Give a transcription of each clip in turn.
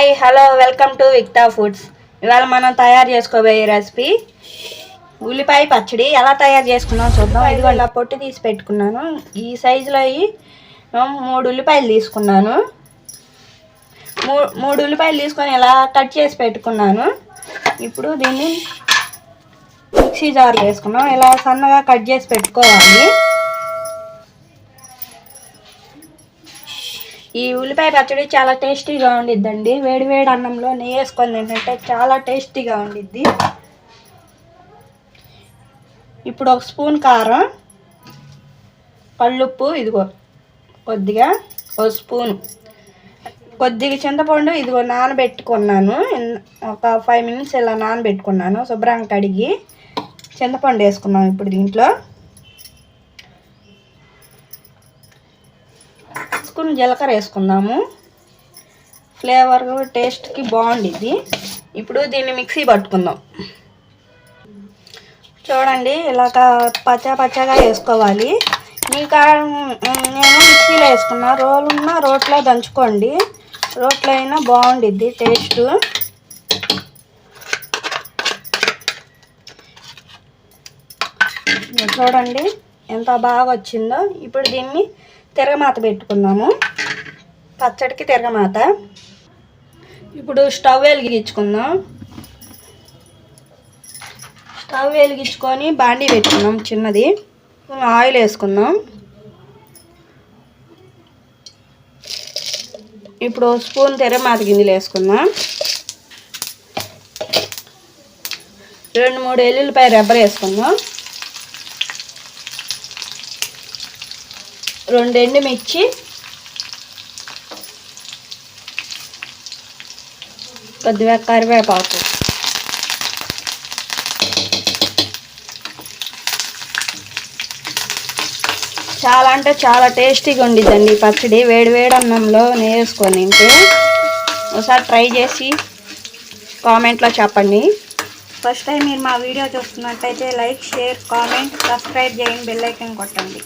Hi hello welcome to Vikta foods. ఇవాళ మనం తయారు చేసుకోబోయే రెసిపీ ఉల్లిపాయ పచ్చడి. ఎలా తయారు చేసుకున్నాం చూద్దాం. ఇదిగోండి, పొట్టు తీసి పెట్టుకున్నాను. ఈ సైజులో 3 ఉల్లిపాయలు తీసుకున్నాను. మూడు ఉల్లిపాయలు తీసుకొని ఇలా కట్ చేసి పెట్టుకున్నాను. ఇప్పుడు దీన్ని మిక్సీ జార్ వేసుకున్నాం. ఇలా సన్నగా కట్ చేసి పెట్టుకోవాలి. ఈ ఉల్లిపాయ పచ్చడి చాలా టేస్టీగా ఉండిద్దండి. వేడి వేడి అన్నంలో నెయ్యి వేసుకొని తింటుంటే చాలా టేస్టీగా ఉండిద్ది. ఇప్పుడు 1 స్పూన్ కారం, కల్లుప్పు, ఇదిగో కొద్దిగా 1 స్పూన్, కొద్దిగా చింతపండు ఇదిగో నానబెట్టుకున్నాను. ఒక 5 మినిట్స్ ఇలా నానబెట్టుకున్నాను. శుభ్రంగా కడిగి చింతపండు వేసుకున్నాం. ఇప్పుడు దీంట్లో స్పూన్ జీలకర్ర వేసుకుందాము. ఫ్లేవర్ టేస్ట్కి బాగుండిద్ది. ఇప్పుడు దీన్ని మిక్సీ పట్టుకుందాం. చూడండి, ఇలాగ పచ్చగా వేసుకోవాలి. ఇంకా నేను మిక్సీలో వేసుకున్నా. రోట్లో దంచుకోండి. రోట్లో అయినా బాగుండిద్ది టేస్ట్. చూడండి ఎంత బాగా వచ్చిందో. ఇప్పుడు దీన్ని తిరగమాత పెట్టుకుందాము. పచ్చడికి తిరగమాత. ఇప్పుడు స్టవ్ వెలిగించుకుందాం. స్టవ్ వెలిగించుకొని బాండీ పెట్టుకుందాం చిన్నది. ఆయిల్ వేసుకుందాం. ఇప్పుడు 1 స్పూన్ తిరగమాత గింజలు వేసుకుందాం. 2-3 ఎల్లుల్లిపాయ రెబ్బలు వేసుకుందాం. 2 ఎండుమిర్చి, కొద్దిగా కరివేపాకు. చాలా అంటే చాలా టేస్టీగా ఉండిద్దండి పచ్చడి. వేడి వేడి అన్నంలో వేసుకొని తింటే. ఒకసారి ట్రై చేసి కామెంట్లో చెప్పండి. ఫస్ట్ టైం మీరు మా వీడియో చూస్తున్నట్టయితే లైక్, షేర్, కామెంట్, సబ్స్క్రైబ్ చేయండి. బెల్ ఐకాన్ కొట్టండి.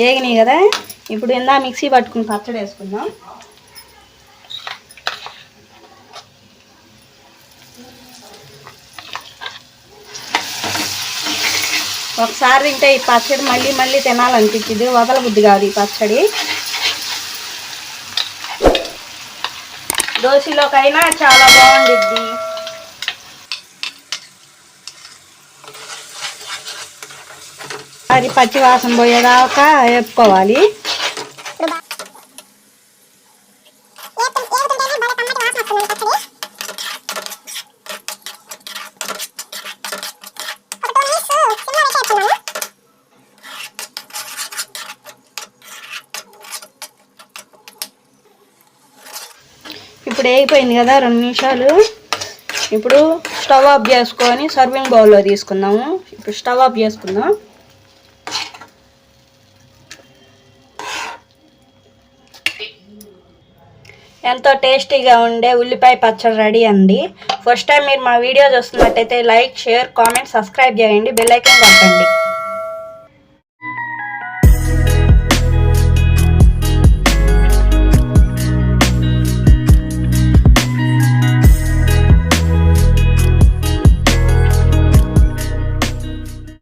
ఏగినాయి కదా. ఇప్పుడు ఇందా మిక్సీ పట్టుకుని పచ్చడి వేసుకుందాం. ఒకసారి తింటే ఈ పచ్చడి మళ్ళీ తినాలనిపించింది. వదలబుద్ధి కాదు ఈ పచ్చడి. దోశలోకైనా చాలా బాగుండిద్ది. అది పచ్చి వాసన పోయేదాకా వేపుకోవాలి. ఇప్పుడు వేగిపోయింది కదా 2 నిమిషాలు. ఇప్పుడు స్టవ్ ఆఫ్ చేసుకొని సర్వింగ్ బౌల్లో తీసుకుందాము. ఇప్పుడు స్టవ్ ఆఫ్ చేసుకుందాం. ఎంతో టేస్టీగా ఉండే ఉల్లిపాయ పచ్చడి రెడీ అండి. ఫస్ట్ టైం మీరు మా వీడియో చూస్తున్నట్టయితే లైక్, షేర్, కామెంట్, సబ్స్క్రైబ్ చేయండి. బెల్ ఐకాన్ కొట్టండి.